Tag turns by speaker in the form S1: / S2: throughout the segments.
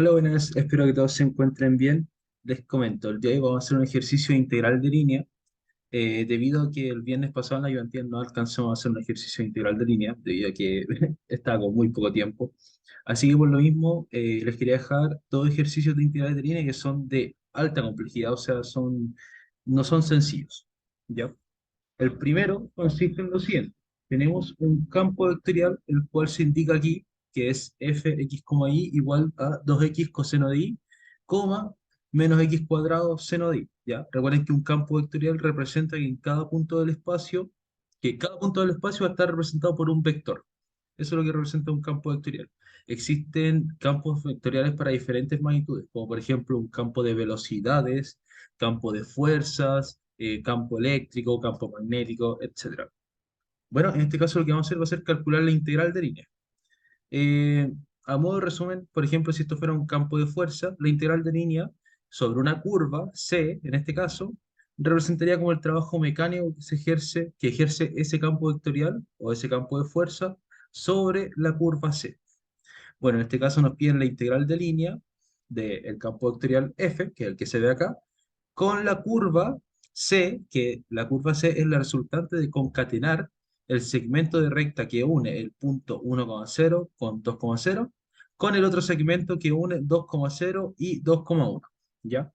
S1: Hola, buenas, espero que todos se encuentren bien. Les comento, el día de hoy vamos a hacer un ejercicio integral de línea, debido a que el viernes pasado en la ayudantía no alcanzamos a hacer un ejercicio integral de línea, debido a que estaba con muy poco tiempo. Así que por lo mismo, les quería dejar dos ejercicios de integral de línea que son de alta complejidad, o sea, no son sencillos. ¿Ya? El primero consiste en lo siguiente. Tenemos un campo vectorial, el cual se indica aquí, que es fx, y igual a 2x coseno de y, coma, menos x cuadrado seno de y. ¿Ya? Recuerden que un campo vectorial representa que en cada punto del espacio, que cada punto del espacio va a estar representado por un vector. Eso es lo que representa un campo vectorial. Existen campos vectoriales para diferentes magnitudes, como por ejemplo un campo de velocidades, campo de fuerzas, campo eléctrico, campo magnético, etcétera. Bueno, en este caso lo que vamos a hacer va a ser calcular la integral de línea. Eh, a modo de resumen, por ejemplo, si esto fuera un campo de fuerza, la integral de línea sobre una curva, C, en este caso, representaría como el trabajo mecánico que ejerce ese campo vectorial o ese campo de fuerza sobre la curva C. Bueno, en este caso nos piden la integral de línea del campo vectorial F, que es el que se ve acá, con la curva C, que la curva C es la resultante de concatenar el segmento de recta que une el punto 1,0 con 2,0 con el otro segmento que une 2,0 y 2,1. ¿Ya?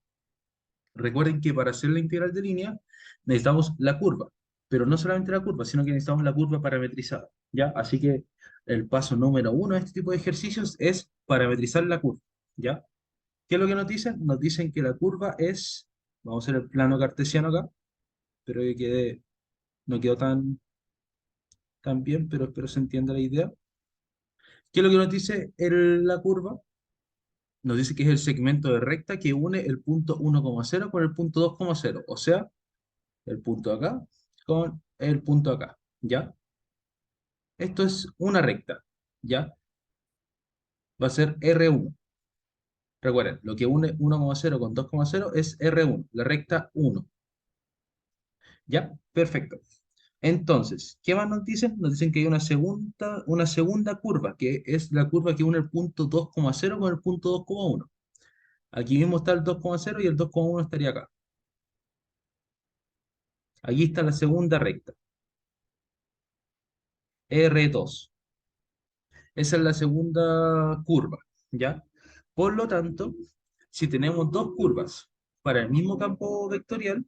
S1: Recuerden que para hacer la integral de línea necesitamos la curva, pero no solamente la curva, sino que necesitamos la curva parametrizada. ¿Ya? Así que el paso número uno de este tipo de ejercicios es parametrizar la curva. ¿Ya? ¿Qué es lo que nos dicen? Nos dicen que la curva es, vamos a hacer el plano cartesiano acá, pero que no quedó tan bien, pero espero se entienda la idea. ¿Qué es lo que nos dice la curva? Nos dice que es el segmento de recta que une el punto 1,0 con el punto 2,0, o sea, el punto acá con el punto acá, ¿ya? Esto es una recta, ¿ya? Va a ser R1. Recuerden, lo que une 1,0 con 2,0 es R1, la recta 1. ¿Ya? Perfecto. Entonces, ¿qué más nos dicen? Nos dicen que hay una segunda curva, que es la curva que une el punto 2,0 con el punto 2,1. Aquí mismo está el 2,0 y el 2,1 estaría acá. Aquí está la segunda recta, R2. Esa es la segunda curva, ¿ya? Por lo tanto, si tenemos dos curvas para el mismo campo vectorial,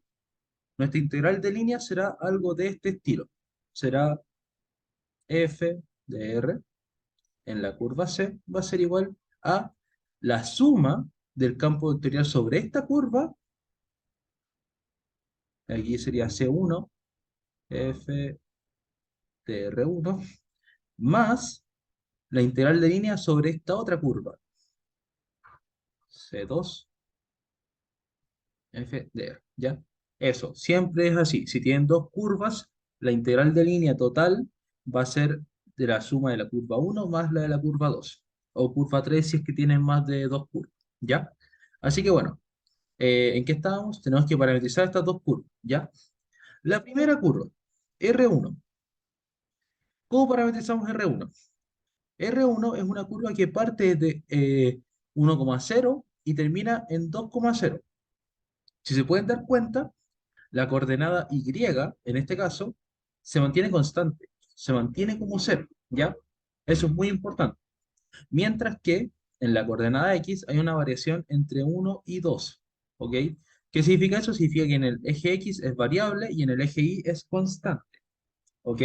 S1: nuestra integral de línea será algo de este estilo. Será f de r en la curva C va a ser igual a la suma del campo vectorial sobre esta curva, aquí sería C1, F de R1, más la integral de línea sobre esta otra curva, C2, F de R, ¿ya? Eso, siempre es así. Si tienen dos curvas, la integral de línea total va a ser de la suma de la curva 1 más la de la curva 2, o curva 3 si es que tienen más de dos curvas, ¿ya? Así que bueno, ¿en qué estábamos? Tenemos que parametrizar estas dos curvas, ¿ya? La primera curva, R1. ¿Cómo parametrizamos R1? R1 es una curva que parte de 1,0 y termina en 2,0. Si se pueden dar cuenta, la coordenada Y, en este caso, se mantiene constante, se mantiene como cero, ¿ya? Eso es muy importante. Mientras que en la coordenada X hay una variación entre 1 y 2, ¿ok? ¿Qué significa eso? Significa que en el eje X es variable y en el eje Y es constante, ¿ok?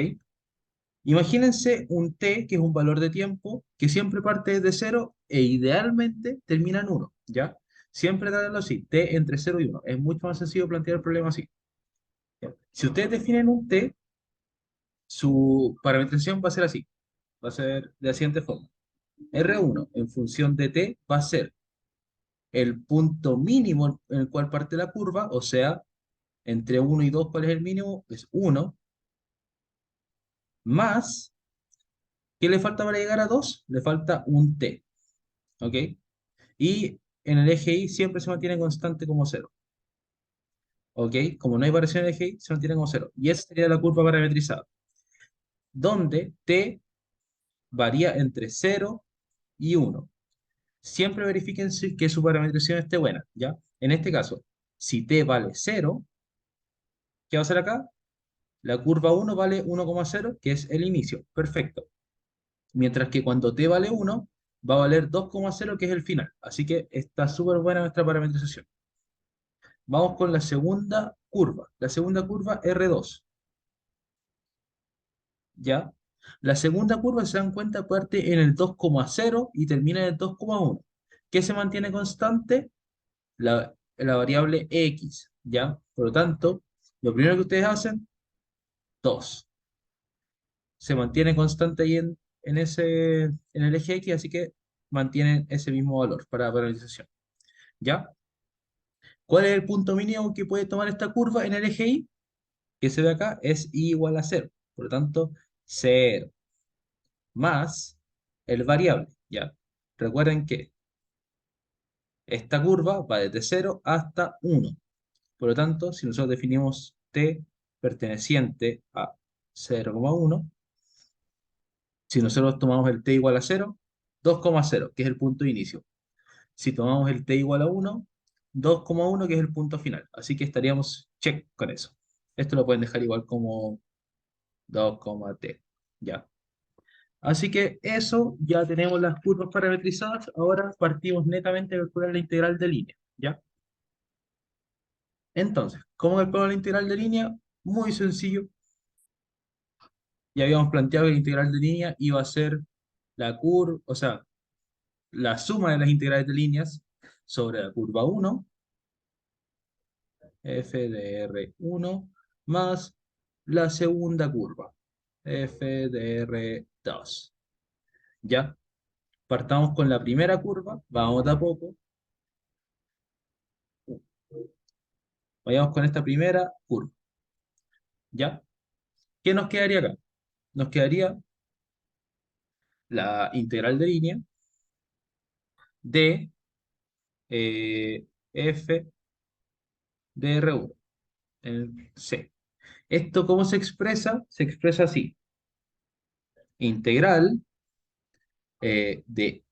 S1: Imagínense un t, que es un valor de tiempo, que siempre parte de cero e idealmente termina en uno, ¿ya? Siempre darlo así, t entre cero y uno. Es mucho más sencillo plantear el problema así. ¿Ya? Si ustedes definen un t, su parametrización va a ser así, va a ser de la siguiente forma. R1 en función de t va a ser el punto mínimo en el cual parte la curva, o sea, entre 1 y 2, ¿cuál es el mínimo? Es 1, más, ¿qué le falta para llegar a 2? Le falta un t, ¿ok? Y en el eje Y siempre se mantiene constante como cero, ¿ok? Como no hay variación en el eje Y, se mantiene como cero. Y esa sería la curva parametrizada, donde t varía entre 0 y 1. Siempre verifiquen que su parametrización esté buena, ¿ya? En este caso, si t vale 0, ¿qué va a hacer acá? La curva 1 vale 1,0, que es el inicio. Perfecto. Mientras que cuando t vale 1, va a valer 2,0, que es el final. Así que está súper buena nuestra parametrización. Vamos con la segunda curva. La segunda curva R2, ¿ya? La segunda curva, si se dan cuenta, parte en el 2,0 y termina en el 2,1. ¿Qué se mantiene constante? La variable x, ¿ya? Por lo tanto, lo primero que ustedes hacen, 2. Se mantiene constante ahí en el eje X, así que mantienen ese mismo valor para paralización. ¿Ya? ¿Cuál es el punto mínimo que puede tomar esta curva en el eje Y? Que se ve acá, es I igual a 0. Por lo tanto, 0 más el variable. ¿Ya? Recuerden que esta curva va desde 0 hasta 1. Por lo tanto, si nosotros definimos t perteneciente a 0,1, si nosotros tomamos el t igual a 0, 2,0, que es el punto de inicio. Si tomamos el t igual a 1, 2,1, que es el punto final. Así que estaríamos check con eso. Esto lo pueden dejar igual como 2,t. Ya. Así que eso, ya tenemos las curvas parametrizadas. Ahora partimos netamente a calcular la integral de línea. ¿Ya? Entonces, ¿cómo calculo la integral de línea? Muy sencillo. Ya habíamos planteado que la integral de línea iba a ser la curva, o sea, la suma de las integrales de líneas sobre la curva 1, f de R1, más la segunda curva, f de R2. ¿Ya? Partamos con la primera curva, vamos de a poco. Vayamos con esta primera curva. ¿Ya? ¿Qué nos quedaría acá? Nos quedaría la integral de línea de f de R1 en C. ¿Esto cómo se expresa? Se expresa así. Integral de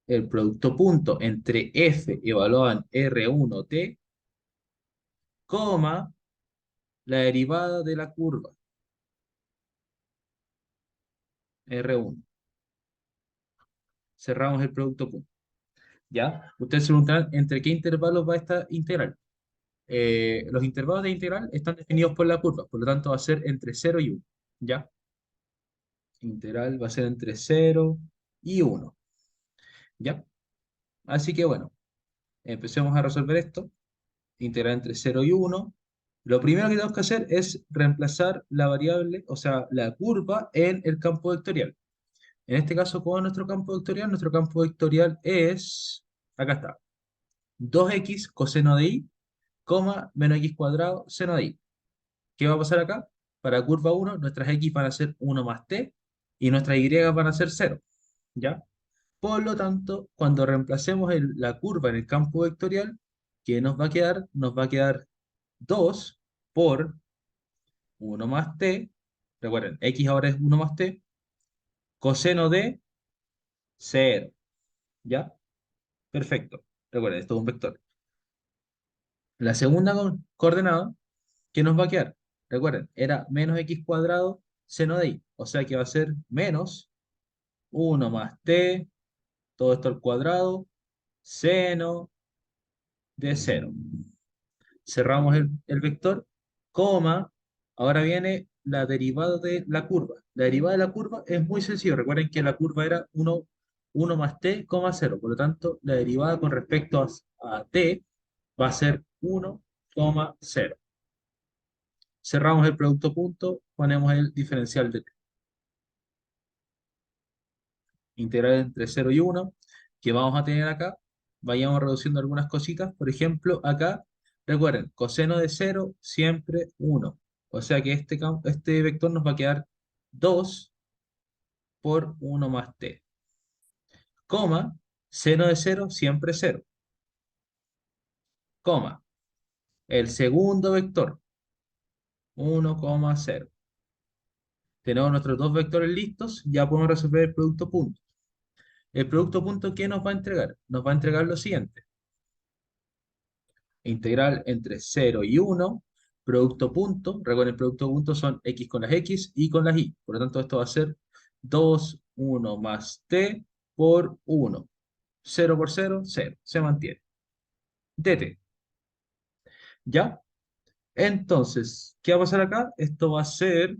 S1: el producto punto entre f evaluado en R1t, coma, la derivada de la curva R1. Cerramos el producto punto. ¿Ya? Ustedes se preguntarán entre qué intervalos va esta integral. Los intervalos de integral están definidos por la curva, por lo tanto va a ser entre 0 y 1. ¿Ya? Integral va a ser entre 0 y 1. ¿Ya? Así que bueno, empecemos a resolver esto. Integral entre 0 y 1. Lo primero que tenemos que hacer es reemplazar la variable, o sea, la curva en el campo vectorial. En este caso, ¿cuál es nuestro campo vectorial? Nuestro campo vectorial es, acá está, 2x coseno de y, coma, menos x cuadrado seno de y. ¿Qué va a pasar acá? Para curva 1, nuestras x van a ser 1 más t y nuestras y van a ser 0. ¿Ya? Por lo tanto, cuando reemplacemos la curva en el campo vectorial, ¿qué nos va a quedar? Nos va a quedar 2 por 1 más t. Recuerden, x ahora es 1 más t, coseno de 0. ¿Ya? Perfecto. Recuerden, esto es un vector. La segunda coordenada, ¿qué nos va a quedar? Recuerden, era menos x cuadrado seno de y. O sea que va a ser menos 1 más t, todo esto al cuadrado, seno de 0. Cerramos el vector, coma, ahora viene la derivada de la curva. La derivada de la curva es muy sencillo. Recuerden que la curva era 1 más t, 0. Por lo tanto, la derivada con respecto a t va a ser 1,0. Cerramos el producto punto, ponemos el diferencial de t. Integral entre 0 y 1, que vamos a tener acá. Vayamos reduciendo algunas cositas. Por ejemplo, acá, recuerden, coseno de 0 siempre 1. O sea que este vector nos va a quedar 2 por 1 más t. Coma, seno de 0 siempre 0. Coma, el segundo vector, 1,0. Tenemos nuestros dos vectores listos, ya podemos resolver el producto punto. El producto punto, ¿qué nos va a entregar? Nos va a entregar lo siguiente. Integral entre 0 y 1, producto punto. Recuerden, el producto punto son x con las x y con las y. Por lo tanto, esto va a ser 2 1 más t por 1. 0 por 0, 0. Se mantiene. Dt. ¿Ya? Entonces, ¿qué va a pasar acá? Esto va a ser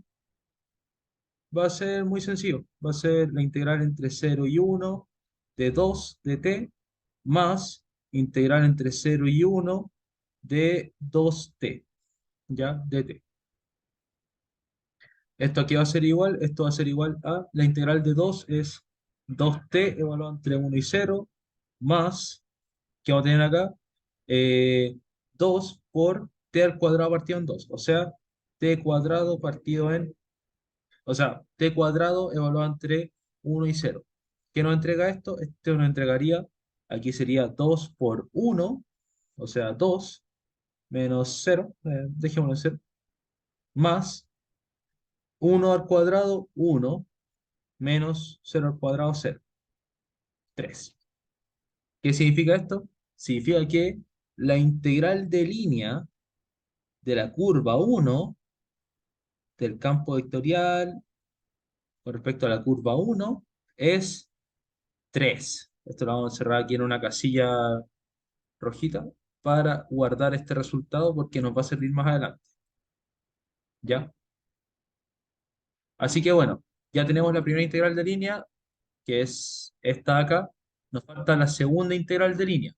S1: muy sencillo. Va a ser la integral entre 0 y 1 de 2 de t más integral entre 0 y 1 de 2t, ¿ya? Dt. Esto aquí va a ser igual, esto va a ser igual a la integral de 2 es 2t evaluado entre 1 y 0 más, ¿qué vamos a tener acá? 2 por t al cuadrado partido en 2, o sea, t cuadrado partido en, o sea, t cuadrado evaluado entre 1 y 0. ¿Qué nos entrega esto? Esto nos entregaría, aquí sería 2 por 1, o sea, 2 menos 0, dejémoslo en 0, más 1 al cuadrado, 1, menos 0 al cuadrado, 0, 3. ¿Qué significa esto? Significa que la integral de línea de la curva 1 del campo vectorial con respecto a la curva 1 es 3. Esto lo vamos a encerrar aquí en una casilla rojita para guardar este resultado porque nos va a servir más adelante. ¿Ya? Así que bueno, ya tenemos la primera integral de línea, que es esta de acá. Nos falta la segunda integral de línea.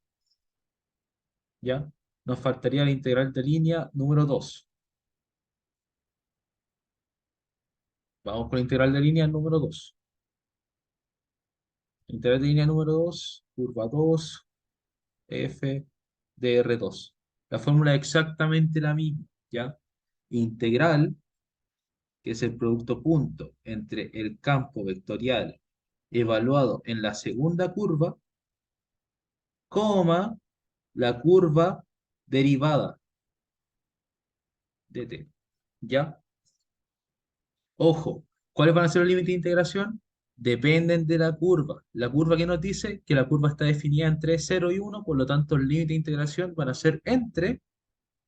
S1: ¿Ya? Nos faltaría la integral de línea número 2. Vamos con la integral de línea número 2. Integral de línea número 2, curva 2, f de R2. La fórmula es exactamente la misma, ¿ya? Integral, que es el producto punto entre el campo vectorial evaluado en la segunda curva, coma, la curva derivada de t, ¿ya? Ojo, ¿cuáles van a ser los límites de integración? Dependen de la curva. La curva que nos dice que la curva está definida entre 0 y 1, por lo tanto, el límite de integración van a ser entre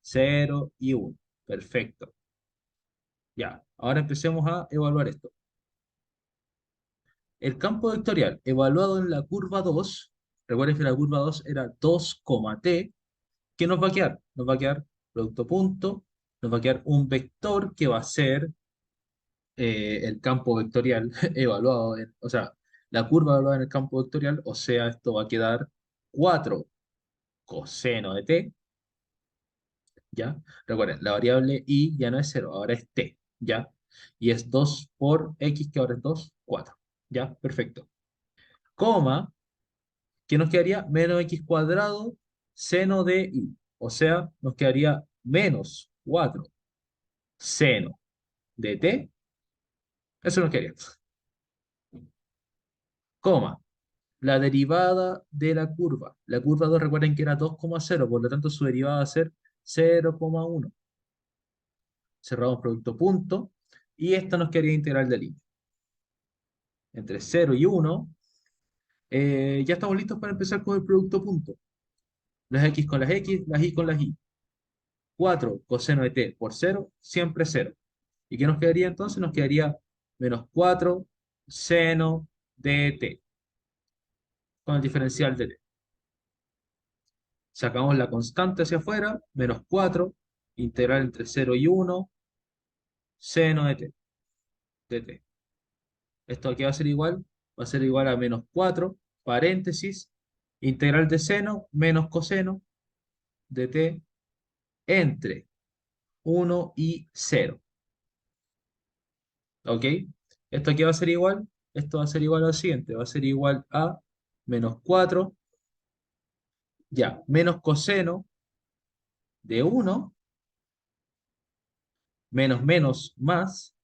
S1: 0 y 1. Perfecto. Ya, ahora empecemos a evaluar esto. El campo vectorial evaluado en la curva 2, recuerden que la curva 2 era 2, t, ¿qué nos va a quedar? Nos va a quedar producto punto, nos va a quedar un vector que va a ser el campo vectorial evaluado, o sea, la curva evaluada en el campo vectorial, o sea, esto va a quedar 4 coseno de t, ¿ya? Recuerden, la variable y ya no es 0, ahora es t, ¿ya? Y es 2 por x, que ahora es 2, 4, ¿ya? Perfecto. Coma, ¿qué nos quedaría? Menos x cuadrado seno de y, o sea, nos quedaría menos 4 seno de t, eso nos quedaría. Coma, la derivada de la curva. La curva 2 recuerden que era 2,0, por lo tanto su derivada va a ser 0,1. Cerramos producto punto y esta nos quedaría integral de línea. Entre 0 y 1, ya estamos listos para empezar con el producto punto. Las x con las x, las y con las y. 4 coseno de t por 0, siempre 0. ¿Y qué nos quedaría entonces? Nos quedaría menos 4 seno de t con el diferencial de t. Sacamos la constante hacia afuera, menos 4 integral entre 0 y 1, seno de t. Esto aquí va a ser igual, va a ser igual a menos 4 paréntesis, integral de seno menos coseno de t entre 1 y 0. ¿Ok? Esto aquí va a ser igual, esto va a ser igual al siguiente, va a ser igual a menos 4, ya, menos coseno de 1, menos menos más,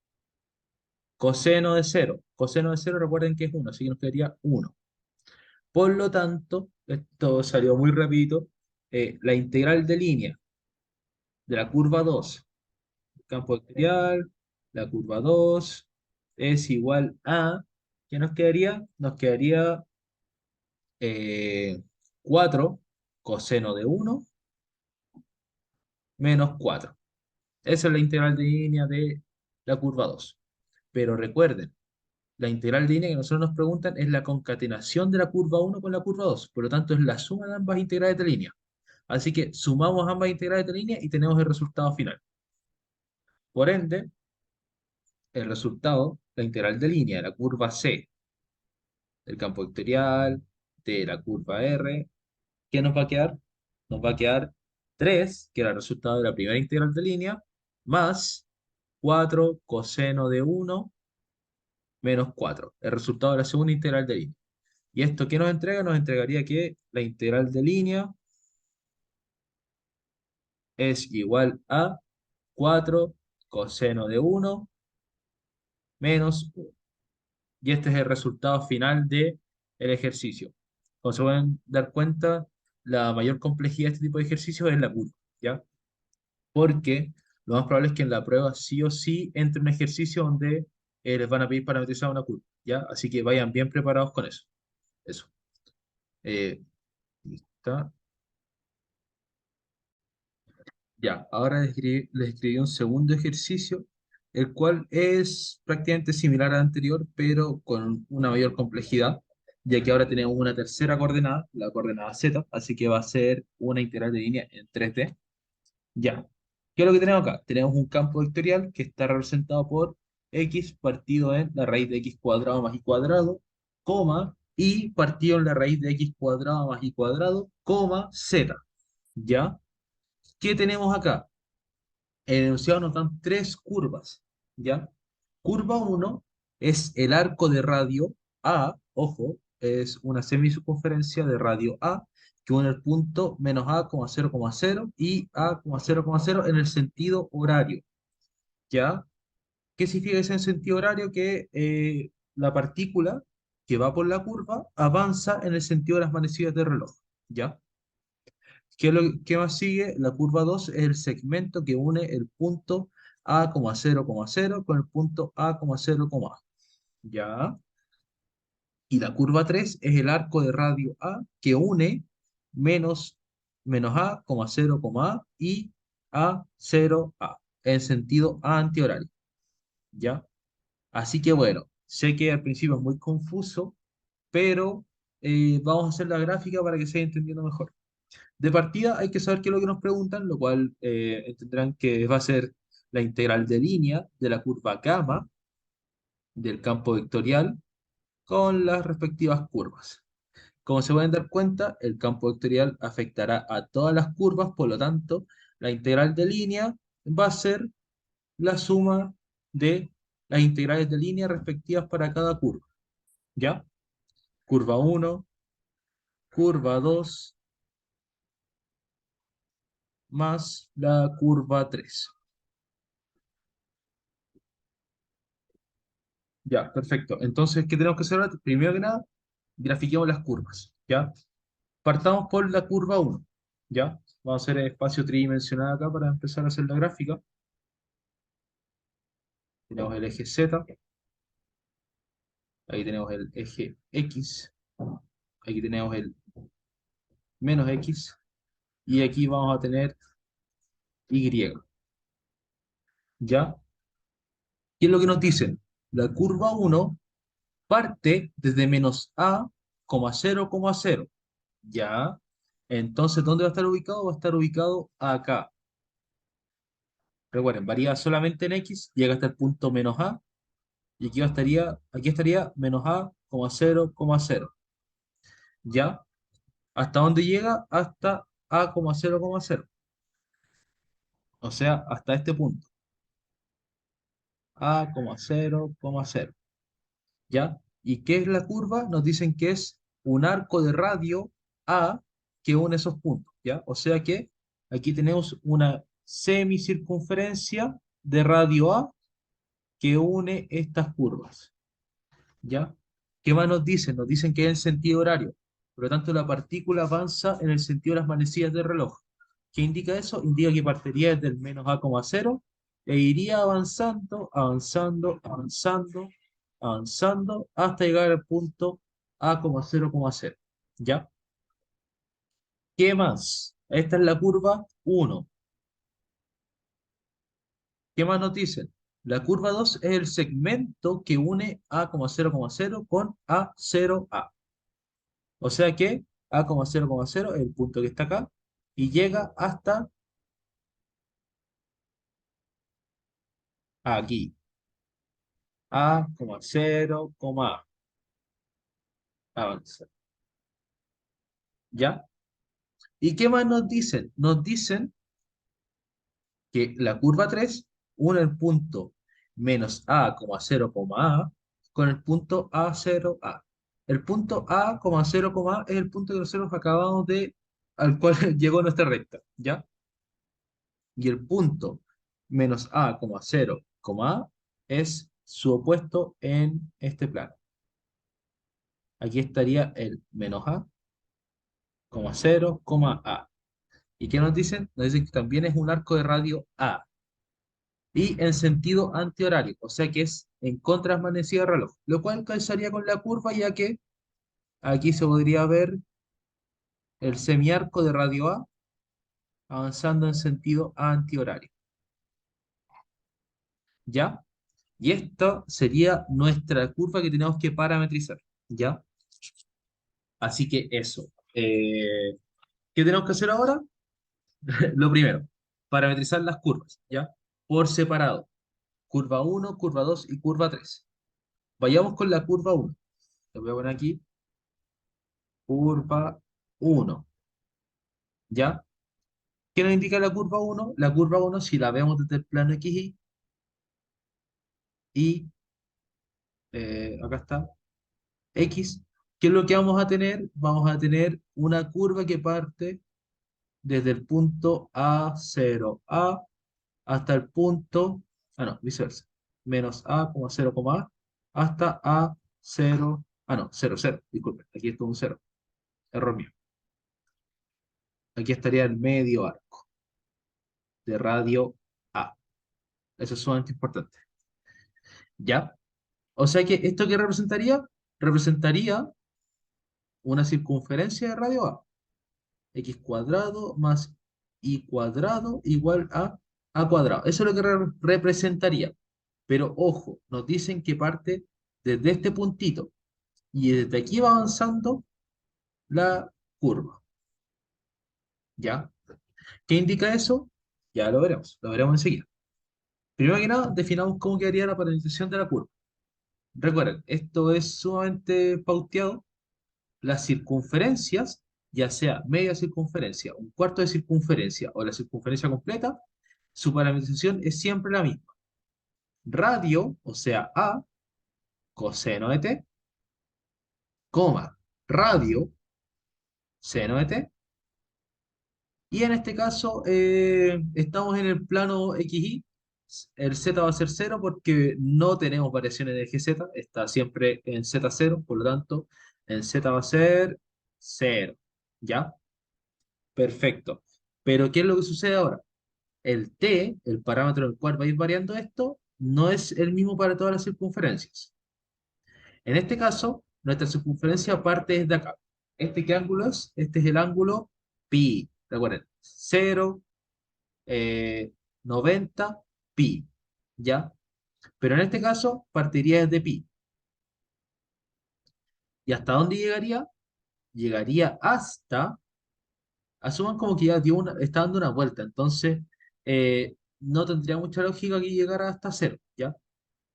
S1: coseno de 0. Coseno de 0 recuerden que es 1, así que nos quedaría 1. Por lo tanto, esto salió muy rapidito, la integral de línea de la curva 2, campo vectorial, la curva 2 es igual a, ¿qué nos quedaría? Nos quedaría eh, 4 coseno de uno menos 4. Esa es la integral de línea de la curva 2. Pero recuerden, la integral de línea que nosotros nos preguntan es la concatenación de la curva uno con la curva 2. Por lo tanto, es la suma de ambas integrales de línea. Así que sumamos ambas integrales de línea y tenemos el resultado final. Por ende, el resultado, la integral de línea de la curva C del campo vectorial, de la curva R, ¿qué nos va a quedar? Nos va a quedar 3, que era el resultado de la primera integral de línea, más 4 coseno de uno menos 4, el resultado de la segunda integral de línea. ¿Y esto qué nos entrega? Nos entregaría que la integral de línea es igual a 4 coseno de uno menos 1. Y este es el resultado final del ejercicio. Como se pueden dar cuenta, la mayor complejidad de este tipo de ejercicios es la curva, ¿ya? Porque lo más probable es que en la prueba sí o sí entre un ejercicio donde les van a pedir parametrizar una curva, ¿ya? Así que vayan bien preparados con eso. Eso. Eh, ¿Está? Ya, ahora les escribí un segundo ejercicio, el cual es prácticamente similar al anterior, pero con una mayor complejidad, ya que ahora tenemos una tercera coordenada, la coordenada z, así que va a ser una integral de línea en 3D. Ya, ¿qué es lo que tenemos acá? Tenemos un campo vectorial que está representado por x partido en la raíz de x cuadrado más y cuadrado, coma, y partido en la raíz de x cuadrado más y cuadrado, coma, z. ¿Ya? ¿Qué tenemos acá? En el enunciado nos dan tres curvas, ¿ya? Curva uno es el arco de radio A, ojo, es una semicircunferencia de radio A que une el punto menos A, 0,0 y A, 0,0 en el sentido horario, ¿ya? ¿Qué significa eso en sentido horario? Que la partícula que va por la curva avanza en el sentido de las manecillas del reloj, ¿ya? ¿Qué más sigue? La curva 2 es el segmento que une el punto A, 0,0 con el punto A, 0, A. ¿Ya? Y la curva 3 es el arco de radio A que une menos, menos A, 0, A y A, 0, A, en sentido antihorario. ¿Ya? Así que bueno, sé que al principio es muy confuso, pero vamos a hacer la gráfica para que se vaya entendiendo mejor. De partida hay que saber qué es lo que nos preguntan, lo cual entenderán que va a ser la integral de línea de la curva gamma del campo vectorial con las respectivas curvas. Como se pueden dar cuenta, el campo vectorial afectará a todas las curvas, por lo tanto, la integral de línea va a ser la suma de las integrales de línea respectivas para cada curva. ¿Ya? Curva uno, curva 2 más la curva 3. Ya, perfecto. Entonces, ¿qué tenemos que hacer ahora? Primero que nada, grafiquemos las curvas, ¿ya? Partamos por la curva uno, ¿ya? Vamos a hacer el espacio tridimensional acá para empezar a hacer la gráfica. Tenemos el eje Z, ahí tenemos el eje X, aquí tenemos el menos X, y aquí vamos a tener Y, ¿ya? ¿Qué es lo que nos dicen? La curva uno parte desde menos A, 0,0, ¿ya? Entonces, ¿dónde va a estar ubicado? Va a estar ubicado acá. Recuerden, varía solamente en X, llega hasta el punto menos A, y aquí estaría menos A, 0,0. ¿Ya? ¿Hasta dónde llega? Hasta A, 0,0. O sea, hasta este punto. A, 0,0. ¿Ya? ¿Y qué es la curva? Nos dicen que es un arco de radio A que une esos puntos, ¿ya? O sea que aquí tenemos una semicircunferencia de radio A que une estas curvas, ¿ya? ¿Qué más nos dicen? Nos dicen que es en sentido horario. Por lo tanto, la partícula avanza en el sentido de las manecillas del reloj. ¿Qué indica eso? Indica que partiría desde el menos A, 0 e iría avanzando, avanzando, avanzando, avanzando hasta llegar al punto A, 0,0. ¿Ya? ¿Qué más? Esta es la curva uno. ¿Qué más nos dicen? La curva 2 es el segmento que une A, 0,0 con A0A. O sea que A,0,0 es el punto que está acá y llega hasta aquí. A,0, A. Avanza. ¿Ya? ¿Y qué más nos dicen? Nos dicen que la curva 3 une el punto menos A,0, A con el punto A0A. El punto A,0, A es el punto que nosotros acabamos de, al cual llegó nuestra recta, ¿ya? Y el punto menos A,0, A es su opuesto en este plano. Aquí estaría el menos A,0, A. ¿Y qué nos dicen? Nos dicen que también es un arco de radio A y en sentido antihorario, o sea que es en contramanecida del reloj, lo cual calzaría con la curva ya que aquí se podría ver el semiarco de radio A avanzando en sentido antihorario, ¿ya? Y esta sería nuestra curva que tenemos que parametrizar, ¿ya? Así que eso. ¿Qué tenemos que hacer ahora? Lo primero, parametrizar las curvas, ¿ya? Por separado. Curva uno, curva 2 y curva 3. Vayamos con la curva uno. Lo voy a poner aquí, curva uno, ¿ya? ¿Qué nos indica la curva uno? La curva uno, si la vemos desde el plano XY, y acá está, X, ¿qué es lo que vamos a tener? Vamos a tener una curva que parte desde el punto A0A hasta el punto, no, viceversa, menos A,0, A hasta A0, no, 0, 0, disculpen, aquí está un 0, error mío. Aquí estaría el medio arco de radio A. Eso es sumamente importante. ¿Ya? O sea que, ¿esto qué representaría? Representaría una circunferencia de radio A. X cuadrado más Y cuadrado igual a cuadrado. Eso es lo que representaría. Pero ojo, nos dicen que parte desde este puntito y desde aquí va avanzando la curva. ¿Ya? ¿Qué indica eso? Ya lo veremos enseguida. Primero que nada, definamos cómo quedaría la parametrización de la curva. Recuerden, esto es sumamente pauteado. Las circunferencias, ya sea media circunferencia, un cuarto de circunferencia o la circunferencia completa, su parametrización es siempre la misma. Radio, o sea, A, coseno de t, coma, radio, seno de t, y en este caso estamos en el plano XY, el Z va a ser cero porque no tenemos variaciones de eje Z, está siempre en Z0, por lo tanto, en Z va a ser cero, ¿ya? Perfecto. Pero ¿qué es lo que sucede ahora? El t, el parámetro en el cual va a ir variando esto, no es el mismo para todas las circunferencias. En este caso, nuestra circunferencia parte desde acá. ¿Este qué ángulo es? Este es el ángulo pi. Recuerden, 0, 90, pi. ¿Ya? Pero en este caso, partiría desde pi. ¿Y hasta dónde llegaría? Llegaría hasta, asuman como que ya está dando una vuelta, entonces no tendría mucha lógica que llegara hasta cero, ¿ya?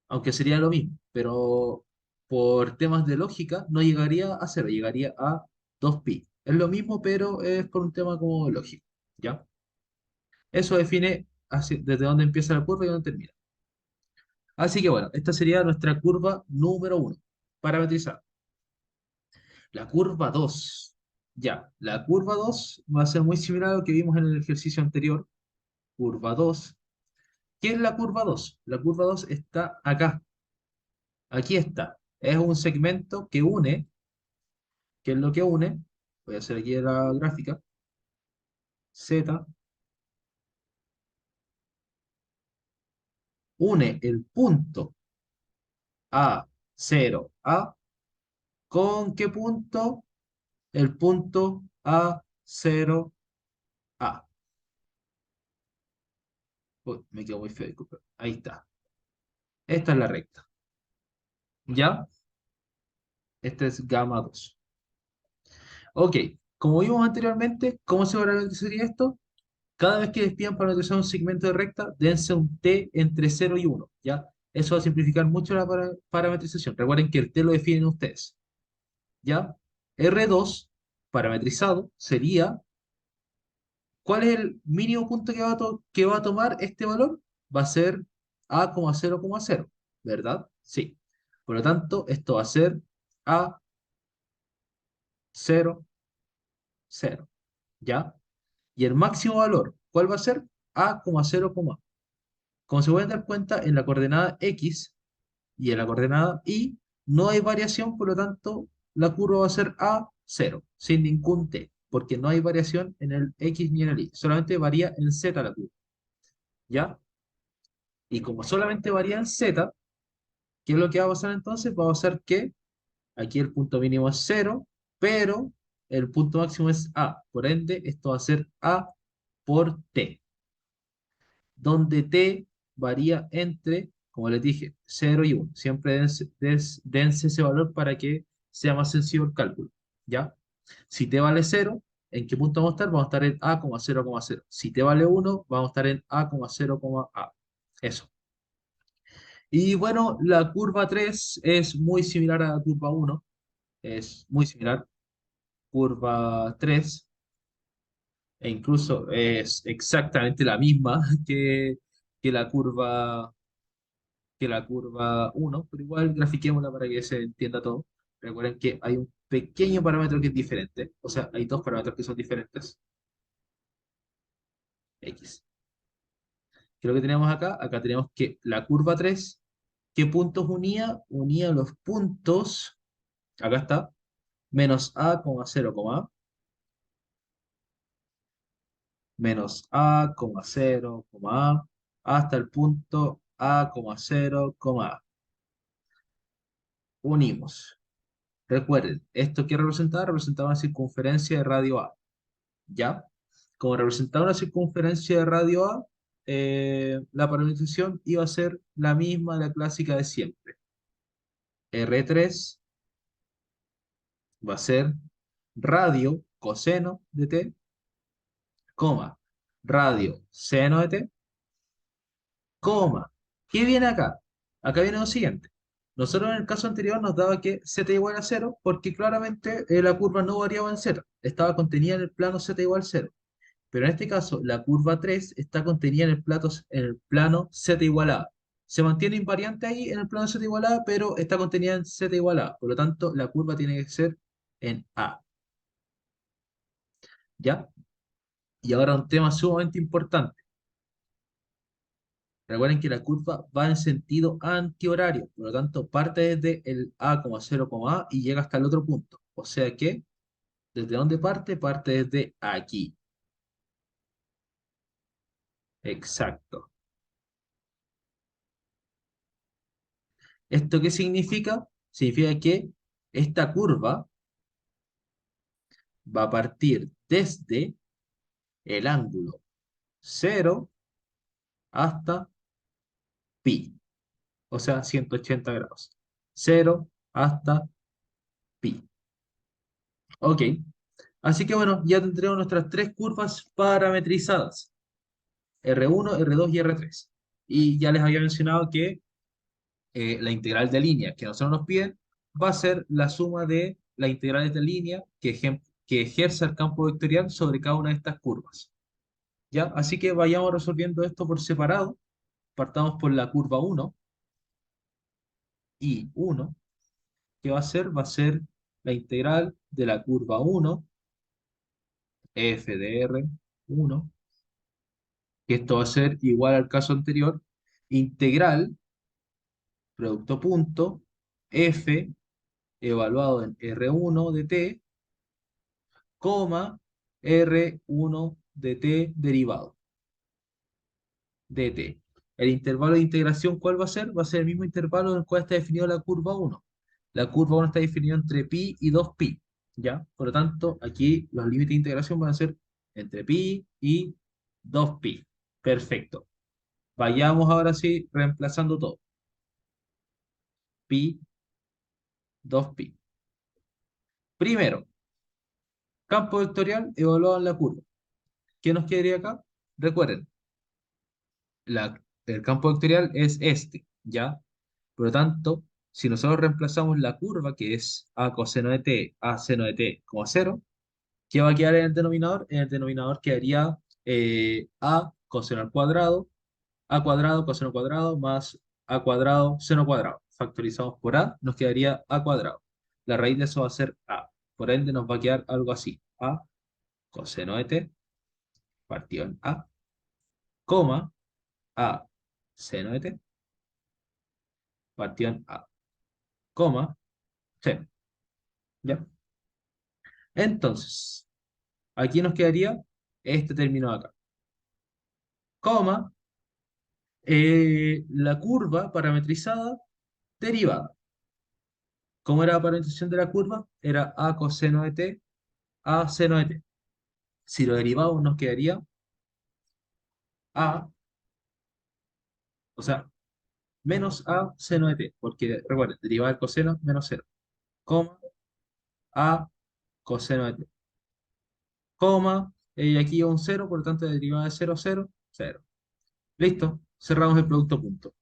S1: Aunque sería lo mismo, pero por temas de lógica no llegaría a cero, llegaría a 2pi. Es lo mismo, pero es por un tema como lógico, ¿ya? Eso define desde dónde empieza la curva y dónde termina. Así que bueno, esta sería nuestra curva número uno, parametrizar. La curva 2, ya, la curva 2 va a ser muy similar a lo que vimos en el ejercicio anterior. Curva 2. ¿Qué es la curva 2? La curva 2 está acá, aquí está. Es un segmento que une. ¿Qué es lo que une? Voy a hacer aquí la gráfica. Z une el punto A0A con qué punto? el punto A0A. Uy, me quedo muy feo, disculpe. Ahí está. Esta es la recta. ¿Ya? Este es gamma 2. Ok, como vimos anteriormente, ¿cómo se parametrizaría esto? Cada vez que les pidan parametrizar un segmento de recta, dense un t entre 0 y 1, ¿ya? Eso va a simplificar mucho la parametrización. Recuerden que el t lo definen ustedes, ¿ya? R2 parametrizado sería, ¿cuál es el mínimo punto que va a tomar este valor? Va a ser A,0,0, ¿verdad? Sí. Por lo tanto, esto va a ser A0,0, ¿ya? Y el máximo valor, ¿cuál va a ser? A,0, como se pueden dar cuenta, en la coordenada X y en la coordenada Y no hay variación, por lo tanto, la curva va a ser A0, sin ningún t, porque no hay variación en el X ni en el Y, solamente varía en Z la curva, ¿ya? Y como solamente varía en Z, ¿qué es lo que va a pasar entonces? Va a pasar que aquí el punto mínimo es 0, pero el punto máximo es A, por ende, esto va a ser A por t, donde t varía entre, como les dije, 0 y 1. Siempre dense ese valor para que sea más sencillo el cálculo, ¿ya? Si t vale 0, ¿en qué punto vamos a estar? Vamos a estar en A,0,0. Si t vale 1, vamos a estar en A,0,A. Eso. Y bueno, la curva 3 es muy similar a la curva 1, es muy similar. Curva 3 e incluso es exactamente la misma que la curva que la curva 1, pero igual grafiquémosla para que se entienda todo. Recuerden que hay un pequeño parámetro que es diferente, o sea, hay dos parámetros que son diferentes, X. ¿Qué es lo que tenemos acá? Acá tenemos que la curva 3, ¿qué puntos unía? Unía los puntos, acá está, menos A, 0, A, menos A, 0, A, hasta el punto A, 0, A. Unimos. Recuerden, ¿esto qué representaba? Representaba una circunferencia de radio A. ¿Ya? Como representaba una circunferencia de radio A, la parametrización iba a ser la misma, la clásica de siempre. R3 va a ser radio coseno de t, coma, radio seno de t, coma. ¿Qué viene acá? Acá viene lo siguiente. Nosotros en el caso anterior nos daba que z igual a 0 porque claramente la curva no variaba en z, estaba contenida en el plano z igual a 0. Pero en este caso, la curva 3 está contenida en el plano z igual a. Se mantiene invariante ahí en el plano z igual a, pero está contenida en z igual a. Por lo tanto, la curva tiene que ser en A. ¿Ya? Y ahora un tema sumamente importante. Recuerden que la curva va en sentido antihorario. Por lo tanto, parte desde el A,0, y llega hasta el otro punto. O sea que, ¿desde dónde parte? Parte desde aquí. Exacto. ¿Esto qué significa? Significa que esta curva va a partir desde el ángulo 0 hasta pi, o sea, 180 grados. 0 hasta pi. Ok, así que bueno, ya tendremos nuestras tres curvas parametrizadas, R1, R2 y R3. Y ya les había mencionado que la integral de línea que nosotros nos piden va a ser la suma de las integrales de línea que ejerce el campo vectorial sobre cada una de estas curvas. ¿Ya? Así que vayamos resolviendo esto por separado. Partamos por la curva 1 y 1. ¿Qué va a ser? Va a ser la integral de la curva 1, f de R1, que esto va a ser igual al caso anterior, integral, producto punto, f evaluado en R1 de t, coma, R1 de t derivado de t. El intervalo de integración, ¿cuál va a ser? Va a ser el mismo intervalo en el cual está definido la curva 1. La curva 1 está definida entre pi y 2pi. ¿ya? Por lo tanto, aquí los límites de integración van a ser entre pi y 2pi. Perfecto. Vayamos ahora sí reemplazando todo. Pi, 2pi. Primero, campo vectorial evaluado en la curva. ¿Qué nos quedaría acá? Recuerden, el campo vectorial es este, ¿ya? Por lo tanto, si nosotros reemplazamos la curva, que es a coseno de t, a seno de t como cero, ¿qué va a quedar en el denominador? En el denominador quedaría a coseno al cuadrado, a cuadrado, coseno cuadrado, más a cuadrado, seno cuadrado. Factorizamos por a, nos quedaría a cuadrado. La raíz de eso va a ser a. Por ende, nos va a quedar algo así. A coseno de t partido en a, coma, a seno de t partido en a, coma, seno. ¿Ya? Entonces, aquí nos quedaría este término de acá, coma, la curva parametrizada derivada. ¿Cómo era la parametrización de la curva? Era a coseno de t, a seno de t. Si lo derivamos nos quedaría a, o sea, menos a seno de t, porque recuerden, derivada del coseno menos cero, coma, a coseno de t, coma, y aquí un cero, por lo tanto, derivada de cero, cero, cero. Listo, cerramos el producto punto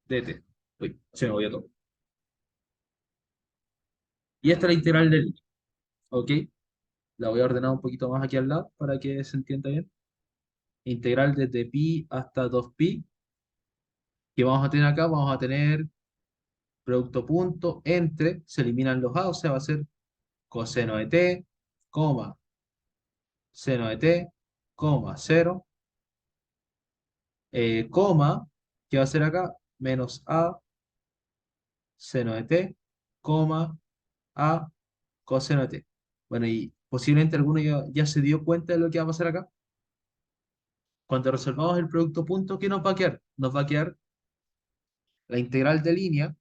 S1: de t. Uy, se me voy a todo. Y esta es la integral del, ¿ok? La voy a ordenar un poquito más aquí al lado para que se entienda bien. Integral desde pi hasta 2pi. ¿Qué vamos a tener acá? Vamos a tener producto punto entre, se eliminan los a, o sea, va a ser coseno de t, coma, seno de t, coma, cero, coma, ¿qué va a ser acá? Menos a, seno de t, coma, a, coseno de t. Bueno, y posiblemente alguno ya se dio cuenta de lo que va a pasar acá. Cuando resolvamos el producto punto, ¿qué nos va a quedar? Nos va a quedar la integral de línea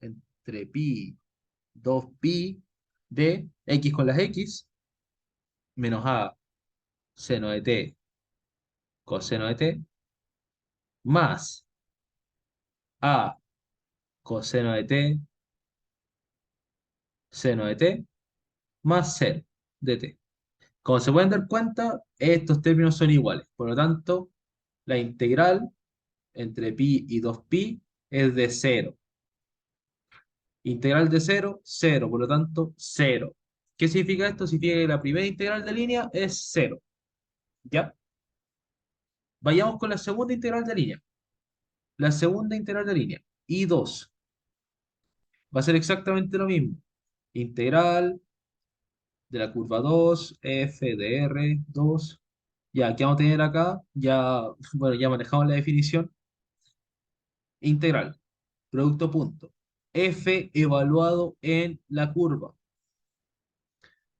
S1: entre pi, 2pi de x con las x, menos a seno de t coseno de t, más a coseno de t seno de t, más cero de t. Como se pueden dar cuenta, estos términos son iguales. Por lo tanto, la integral entre pi y 2pi es de cero. Integral de cero, cero. Por lo tanto, cero. ¿Qué significa esto? Significa que la primera integral de línea es cero. ¿Ya? Vayamos con la segunda integral de línea. La segunda integral de línea. I2. Va a ser exactamente lo mismo. Integral de la curva 2 f de r 2. Ya, ¿qué vamos a tener acá? Ya, bueno, ya manejamos la definición. Integral. Producto punto. F evaluado en la curva.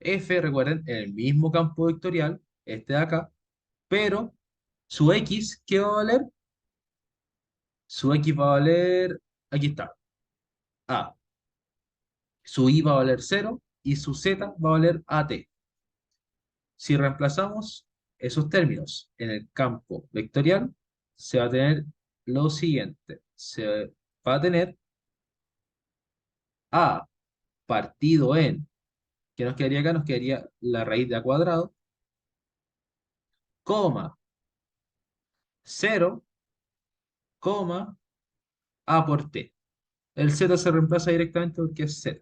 S1: F, recuerden, en el mismo campo vectorial, este de acá, pero su X, ¿qué va a valer? Su X va a valer, aquí está, A. Su Y va a valer cero y su Z va a valer AT. Si reemplazamos esos términos en el campo vectorial, se va a tener lo siguiente. Se va a tener A partido en, ¿qué nos quedaría acá? Nos quedaría la raíz de A cuadrado, coma, cero, coma, A por T. El Z se reemplaza directamente porque es Z,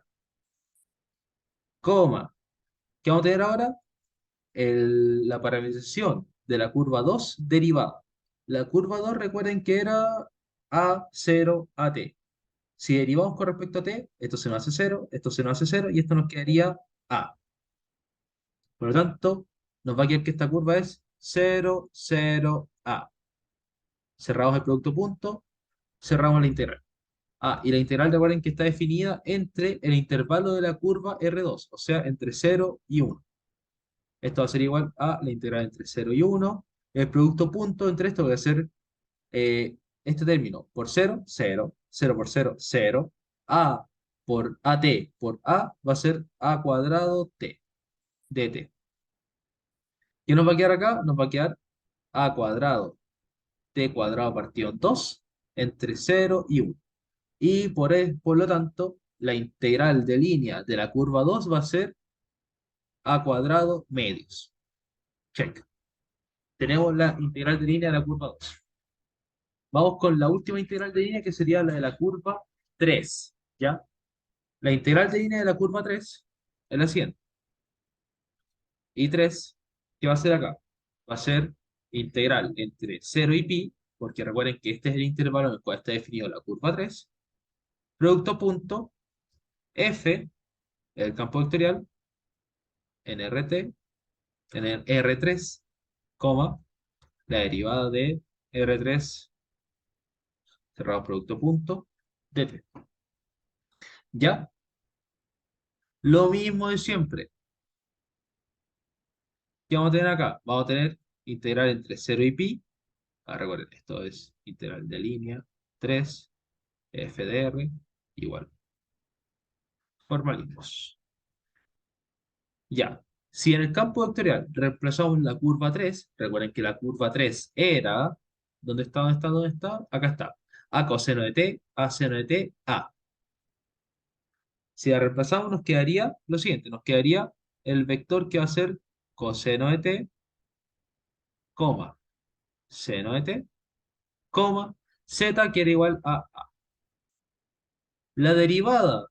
S1: coma. ¿Qué vamos a tener ahora? La parametrización de la curva 2 derivada. La curva 2 recuerden que era A0 a t. Si derivamos con respecto a t, esto se nos hace cero, esto se nos hace cero y esto nos quedaría a. Por lo tanto, nos va a quedar que esta curva es 0, 0, a. Cerramos el producto punto, cerramos la integral. Ah, y la integral recuerden que está definida entre el intervalo de la curva R2, o sea, entre 0 y 1. Esto va a ser igual a la integral entre 0 y 1. El producto punto entre esto va a ser este término por cero, cero, cero por cero, cero, a por AT por A va a ser A cuadrado T, dt. ¿Qué nos va a quedar acá? Nos va a quedar A cuadrado T cuadrado partido en 2 entre 0 y 1. Y por lo tanto, la integral de línea de la curva 2 va a ser A cuadrado medios. Check. Tenemos la integral de línea de la curva 2. Vamos con la última integral de línea que sería la de la curva 3. ¿Ya? La integral de línea de la curva 3 es la siguiente. Y 3, ¿qué va a ser acá? Va a ser integral entre 0 y pi, porque recuerden que este es el intervalo en el cual está definido la curva 3, producto punto f, el campo vectorial, en RT, en el R3, coma, la derivada de R3, cerrado producto punto, dt. ¿Ya? Lo mismo de siempre. ¿Qué vamos a tener acá? Vamos a tener integral entre 0 y pi. Ah, recuerden, esto es integral de línea 3 f de r igual. Formalismos. Ya. Si en el campo vectorial reemplazamos la curva 3, recuerden que la curva 3 era, ¿dónde está? ¿Dónde está? ¿Dónde está? Acá está. A coseno de t, a seno de t, a. Si la reemplazamos nos quedaría lo siguiente, nos quedaría el vector que va a ser coseno de t, coma, seno de t, coma, z que era igual a a. La derivada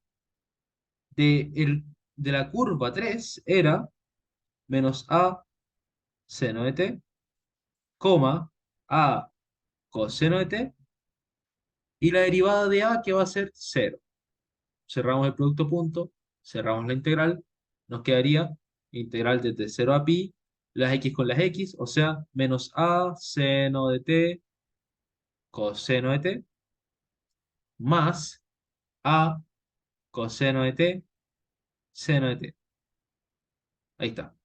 S1: de la curva 3 era menos a seno de t, coma, a coseno de t, y la derivada de a que va a ser cero. Cerramos el producto punto, cerramos la integral, nos quedaría integral desde 0 a pi, las x con las x, o sea, menos a seno de t coseno de t, más a coseno de t seno de t. Ahí está.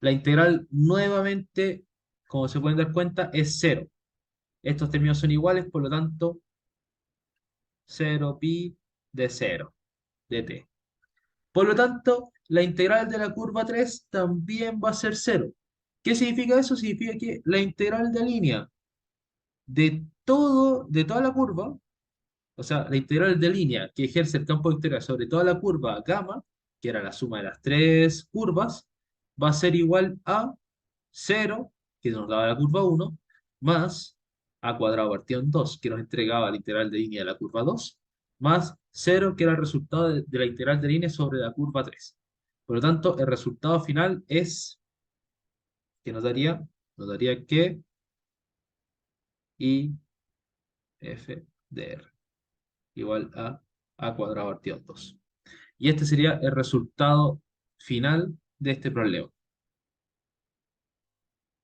S1: La integral nuevamente, como se pueden dar cuenta, es cero. Estos términos son iguales, por lo tanto, 0 pi de 0 de t. Por lo tanto, la integral de la curva 3 también va a ser cero. ¿Qué significa eso? Significa que la integral de línea de toda la curva, o sea, la integral de línea que ejerce el campo vectorial sobre toda la curva gamma, que era la suma de las tres curvas, va a ser igual a cero, que nos daba la curva 1, más a cuadrado partido en 2, que nos entregaba la integral de línea de la curva 2, más cero, que era el resultado de la integral de línea sobre la curva 3. Por lo tanto, el resultado final es, que nos daría? Nos daría que I f de r igual a cuadrado partido en 2. Y este sería el resultado final de este problema.